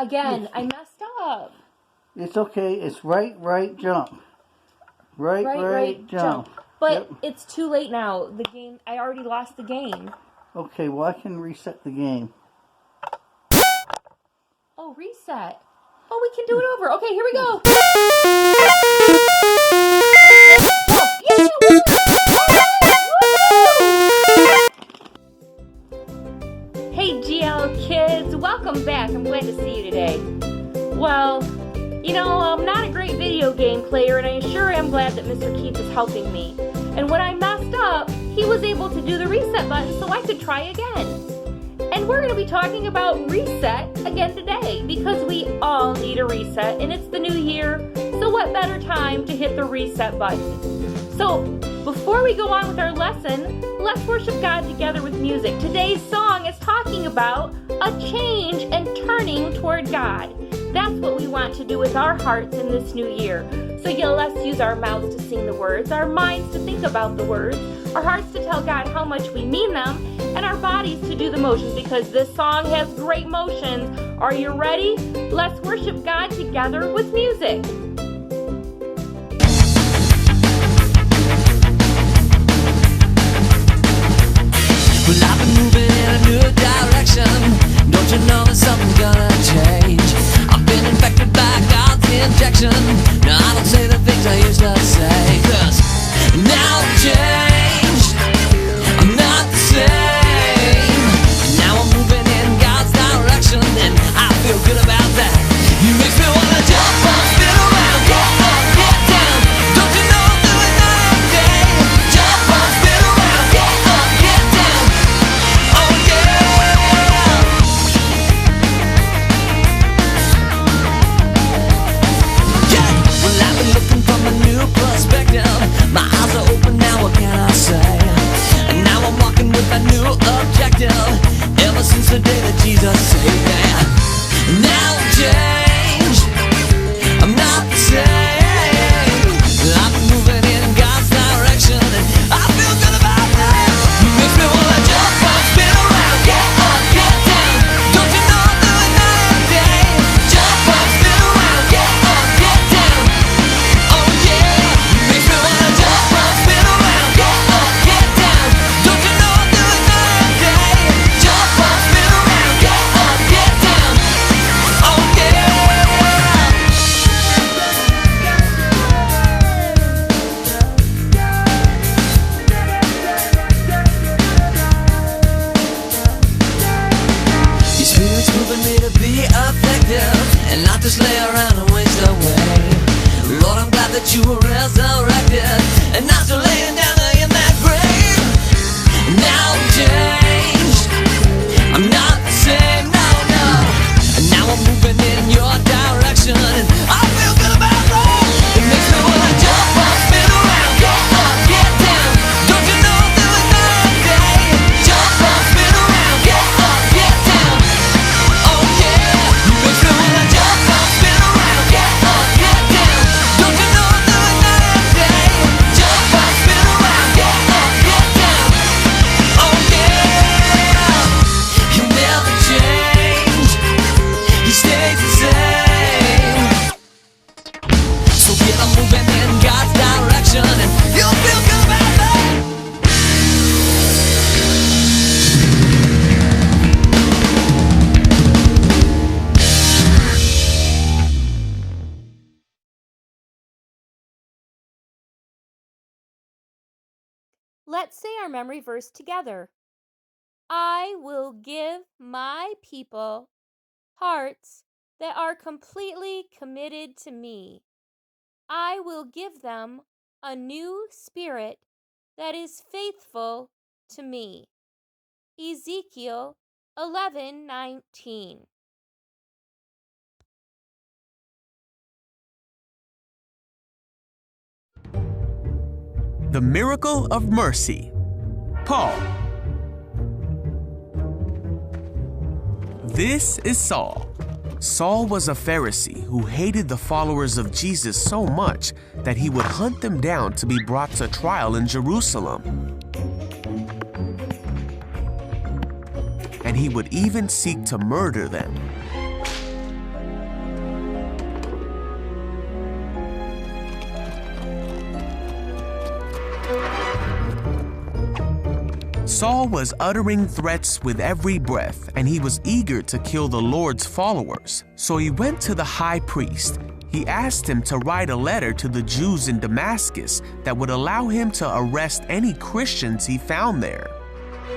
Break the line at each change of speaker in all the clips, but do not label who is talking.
Again, I messed up.
It's okay. It's right, jump. Right, jump.
But
Yep.
it's too late now. The game, I already lost the game.
Okay, well, I can reset the game.
Oh, reset. Oh, we can do it over. Okay, here we go. Hey, GL kids, welcome back. I'm glad to see you today. Well, you know, I'm not a great video game player, and I sure am glad that Mr. Keith is helping me. And when I messed up, he was able to do the reset button so I could try again. And we're going to be talking about reset again today because we all need a reset, and it's the new year, so what better time to hit the reset button? So, before we go on with our lesson, let's worship God together with music. Today's song is talking about a change and turning toward God. That's what we want to do with our hearts in this new year. So let's use our mouths to sing the words, our minds to think about the words, our hearts to tell God how much we mean them, and our bodies to do the motions because this song has great motions. Are you ready? Let's worship God together with music.
Well, I've been moving in a new direction. Don't you know that something's gonna change? I've been infected by God's injection. Now I don't say the things I used to say, 'cause now I'm changed. I'm not the same. Now I'm moving in God's direction, and I feel good about that. He makes me wanna jump up, spin around, get up, get down. Don't you know I'm doing that every day? Jump up, spin around, get up, get down. Oh yeah. Yeah. Well, I've been looking from a new perspective. My eyes are open now, what can I say? And now I'm walking with a new objective. Ever since the day that Jesus saved me. Now I'm changed. I'm not the same. I've been moving in God's direction, and I feel good about that. Makes me wanna jump up, spin around, get up, get down. Don't you know I'm doing that every day? Jump up, spin around, get up, get down. Oh yeah. Makes me wanna jump up, spin around, get up, get down. Don't you know I'm doing that every day? Jump up, spin around, get up, get down. Oh yeah. Your spirit's moving me to be effective and not just lay around and waste away. Lord, I'm glad that you were resurrected and not still laying down there in that grave. Now I'm changed. I'm not the same, no. And now I'm moving in your direction, and I feel good about that. It makes me wanna jump up, spin around, get up, get down. Don't you know I'm doing that every day? Jump up, spin around, get up, get down. Oh yeah. It makes me wanna jump up, spin around, get up, get down. Don't you know I'm doing that every day? Jump up, spin around, get up, get down. Oh yeah. You never change. He stays the same. So get on moving in God's direction, and you'll feel good about that.
Let's say our memory verse together. I will give my people hearts that are completely committed to me. I will give them a new spirit that is faithful to me. Ezekiel 11:19.
The Miracle of Mercy. Paul. This is Saul. Saul was a Pharisee who hated the followers of Jesus so much that he would hunt them down to be brought to trial in Jerusalem. And he would even seek to murder them. Saul was uttering threats with every breath, and he was eager to kill the Lord's followers. So he went to the high priest. He asked him to write a letter to the Jews in Damascus that would allow him to arrest any Christians he found there.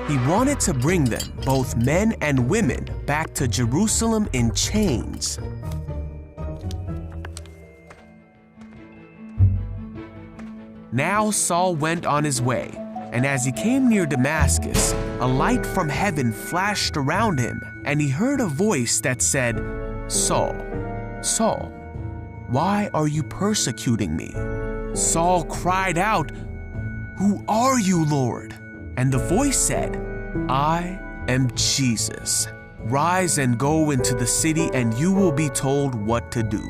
He wanted to bring them, both men and women, back to Jerusalem in chains. Now Saul went on his way, and as he came near Damascus, a light from heaven flashed around him, and he heard a voice that said, "Saul, Saul, why are you persecuting me?" Saul cried out, "Who are you, Lord?" And the voice said, "I am Jesus. Rise and go into the city, and you will be told what to do."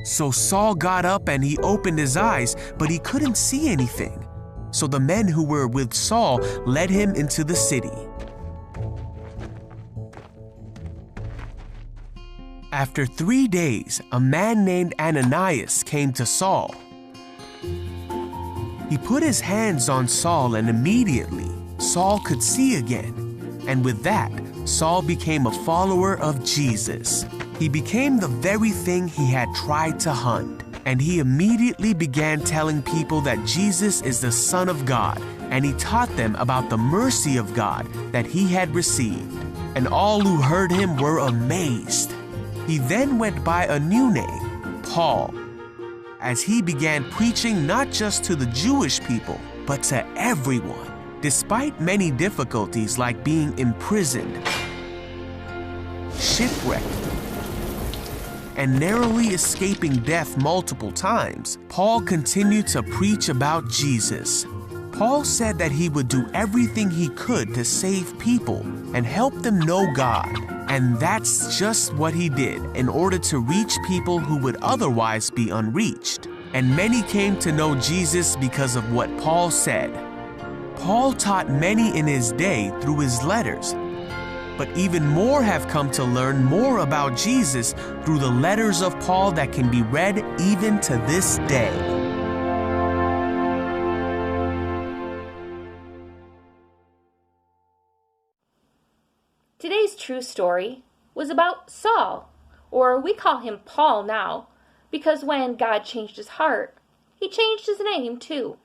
So Saul got up and he opened his eyes, but he couldn't see anything. So the men who were with Saul led him into the city. After 3 days, a man named Ananias came to Saul. He put his hands on Saul, and immediately Saul could see again. And with that, Saul became a follower of Jesus. He became the very thing he had tried to hunt. And he immediately began telling people that Jesus is the Son of God, and he taught them about the mercy of God that he had received. And all who heard him were amazed. He then went by a new name, Paul, as he began preaching not just to the Jewish people, but to everyone. Despite many difficulties like being imprisoned, shipwrecked, and narrowly escaping death multiple times, Paul continued to preach about Jesus. Paul said that he would do everything he could to save people and help them know God. And that's just what he did in order to reach people who would otherwise be unreached. And many came to know Jesus because of what Paul said. Paul taught many in his day through his letters, but even more have come to learn more about Jesus through the letters of Paul that can be read even to this day.
Today's true story was about Saul, or we call him Paul now, because when God changed his heart, he changed his name too,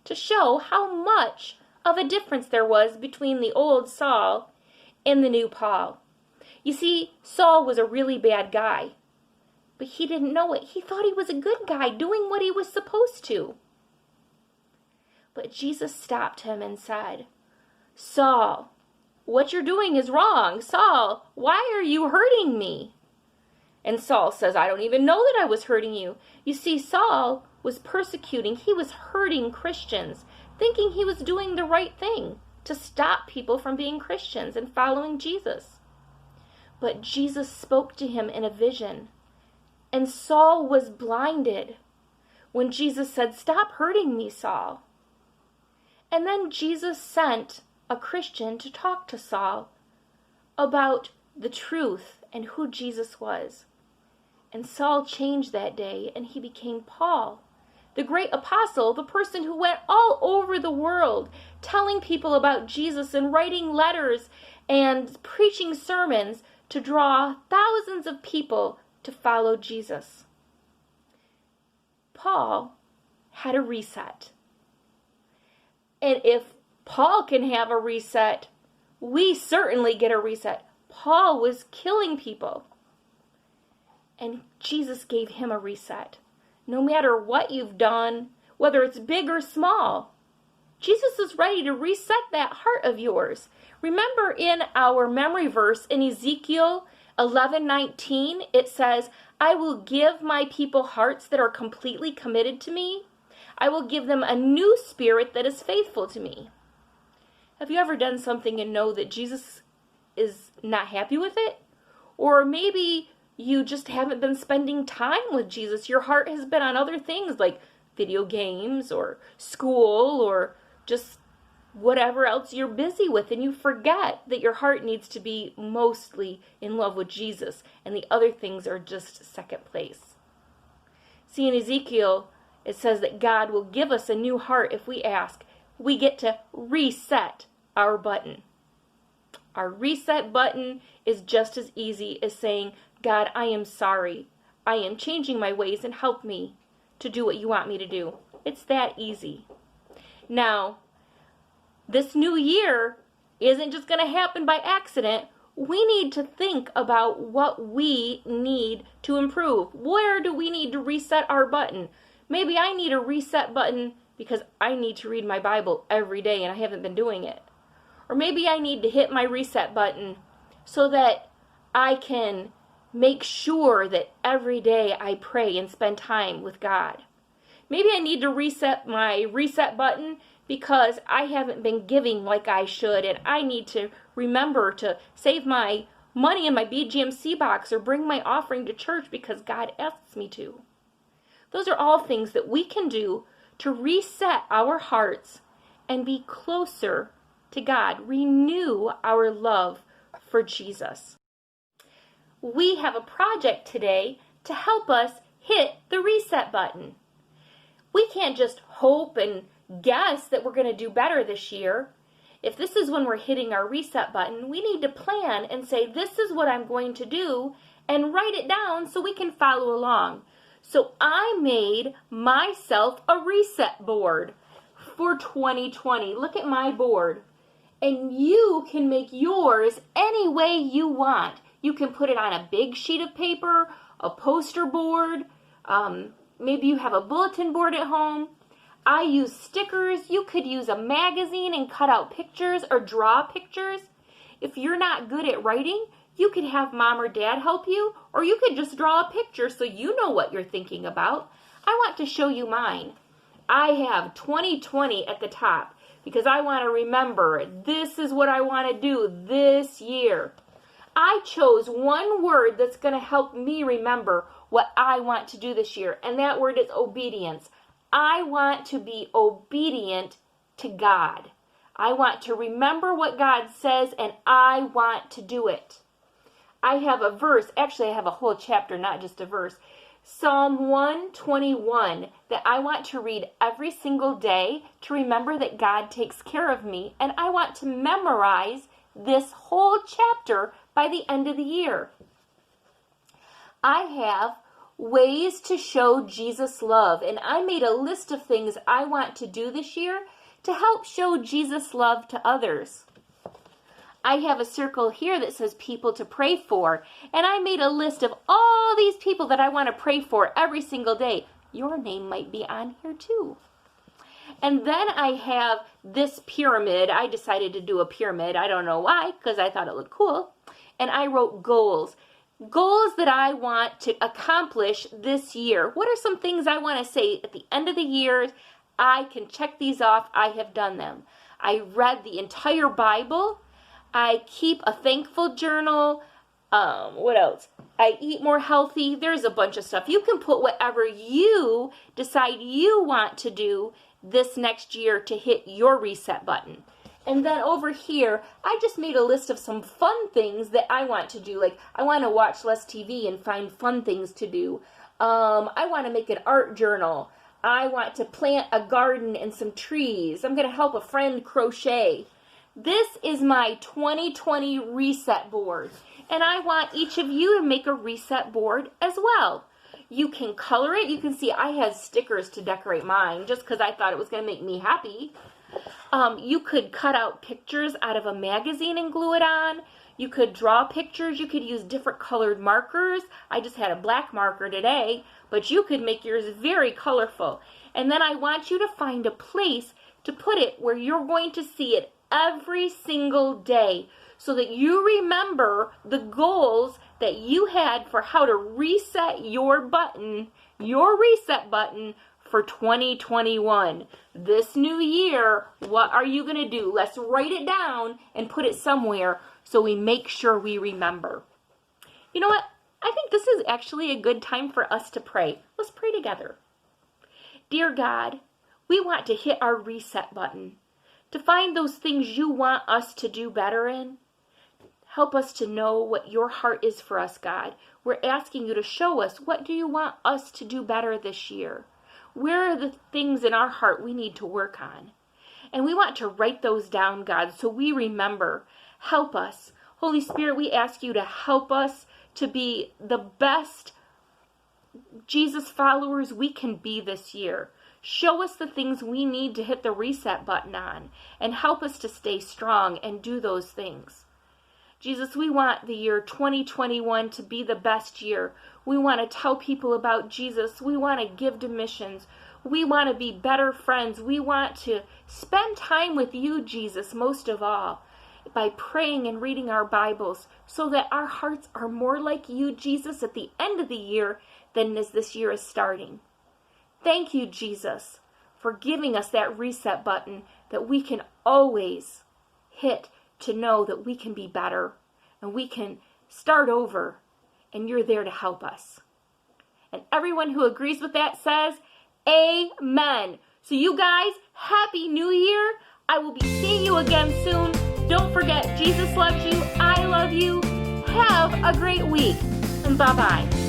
to show how much of a difference there was between the old Saul and the new Paul. You see, Saul was a really bad guy, but he didn't know it. He thought he was a good guy doing what he was supposed to. But Jesus stopped him and said, "Saul, what you're doing is wrong. Saul, why are you hurting me?" And Saul says, "I don't even know that I was hurting you." You see, Saul was persecuting, he was hurting Christians, thinking he was doing the right thing to stop people from being Christians and following Jesus. But Jesus spoke to him in a vision, and Saul was blinded when Jesus said, "Stop hurting me, Saul." And then Jesus sent a Christian to talk to Saul about the truth and who Jesus was. And Saul changed that day, and he became Paul, the great apostle, the person who went all over the world telling people about Jesus and writing letters and preaching sermons to draw thousands of people to follow Jesus. Paul had a reset. And if Paul can have a reset, we certainly get a reset. Paul was killing people, and Jesus gave him a reset. No matter what you've done, whether it's big or small, Jesus is ready to reset that heart of yours. Remember in our memory verse in Ezekiel 11:19, it says, "I will give my people hearts that are completely committed to me. I will give them a new spirit that is faithful to me." Have you ever done something and know that Jesus is not happy with it? Or maybe you just haven't been spending time with Jesus. Your heart has been on other things like video games or school or just whatever else you're busy with, and you forget that your heart needs to be mostly in love with Jesus and the other things are just second place. See, in Ezekiel, it says that God will give us a new heart if we ask. We get to reset our button. Our reset button is just as easy as saying, God, I am sorry. I am changing my ways and help me to do what you want me to do. It's that easy. Now, this new year isn't just going to happen by accident. We need to think about what we need to improve. Where do we need to reset our button? Maybe I need a reset button because I need to read my Bible every day and I haven't been doing it. Or maybe I need to hit my reset button so that I can make sure that every day I pray and spend time with God. Maybe I need to reset my reset button because I haven't been giving like I should, and I need to remember to save my money in my BGMC box or bring my offering to church because God asks me to. Those are all things that we can do to reset our hearts and be closer to God, renew our love for Jesus. We have a project today to help us hit the reset button. We can't just hope and guess that we're going to do better this year. If this is when we're hitting our reset button, we need to plan and say, this is what I'm going to do, and write it down so we can follow along. So I made myself a reset board for 2020. Look at my board. And you can make yours any way you want. You can put it on a big sheet of paper, a poster board, maybe you have a bulletin board at home. I use stickers. You could use a magazine and cut out pictures or draw pictures. If you're not good at writing, you could have mom or dad help you, or you could just draw a picture so you know what you're thinking about. I want to show you mine. I have 2020 at the top because I want to remember this is what I want to do this year. I chose one word that's going to help me remember what I want to do this year, and that word is obedience. I want to be obedient to God. I want to remember what God says, and I want to do it. I have a verse, actually I have a whole chapter, not just a verse, Psalm 121, that I want to read every single day to remember that God takes care of me, and I want to memorize this whole chapter by the end of the year. I have ways to show Jesus love, and I made a list of things I want to do this year to help show Jesus love to others. I have a circle here that says people to pray for, and I made a list of all these people that I want to pray for every single day. Your name might be on here too. And then I have this pyramid. I decided to do a pyramid. I don't know why, because I thought it looked cool. And I wrote goals. Goals that I want to accomplish this year. What are some things I want to say at the end of the year? I can check these off. I have done them. I read the entire Bible. I keep a thankful journal. What else? I eat more healthy. There's a bunch of stuff. You can put whatever you decide you want to do this next year to hit your reset button. And then over here, I just made a list of some fun things that I want to do. Like, I want to watch less TV and find fun things to do. I want to make an art journal. I want to plant a garden and some trees. I'm going to help a friend crochet. This is my 2020 reset board. And I want each of you to make a reset board as well. You can color it. You can see I had stickers to decorate mine just because I thought it was going to make me happy. You could cut out pictures out of a magazine and glue it on. You could draw pictures. You could use different colored markers. I just had a black marker today, but you could make yours very colorful. And then I want you to find a place to put it where you're going to see it every single day so that you remember the goals that you had for how to reset your button, your reset button for 2021. This new year, what are you going to do? Let's write it down and put it somewhere so we make sure we remember. You know what? I think this is actually a good time for us to pray. Let's pray together. Dear God, we want to hit our reset button, to find those things you want us to do better in. Help us to know what your heart is for us, God. We're asking you to show us, what do you want us to do better this year? Where are the things in our heart we need to work on? And we want to write those down, God, so we remember. Help us. Holy Spirit, we ask you to help us to be the best Jesus followers we can be this year. Show us the things we need to hit the reset button on, and help us to stay strong and do those things. Jesus, we want the year 2021 to be the best year. We want to tell people about Jesus. We want to give to missions. We want to be better friends. We want to spend time with you, Jesus, most of all, by praying and reading our Bibles, so that our hearts are more like you, Jesus, at the end of the year than as this year is starting. Thank you, Jesus, for giving us that reset button that we can always hit to know that we can be better and we can start over, and you're there to help us. And everyone who agrees with that says, amen. So you guys, Happy New Year. I will be seeing you again soon. Don't forget, Jesus loves you. I love you. Have a great week. And bye-bye.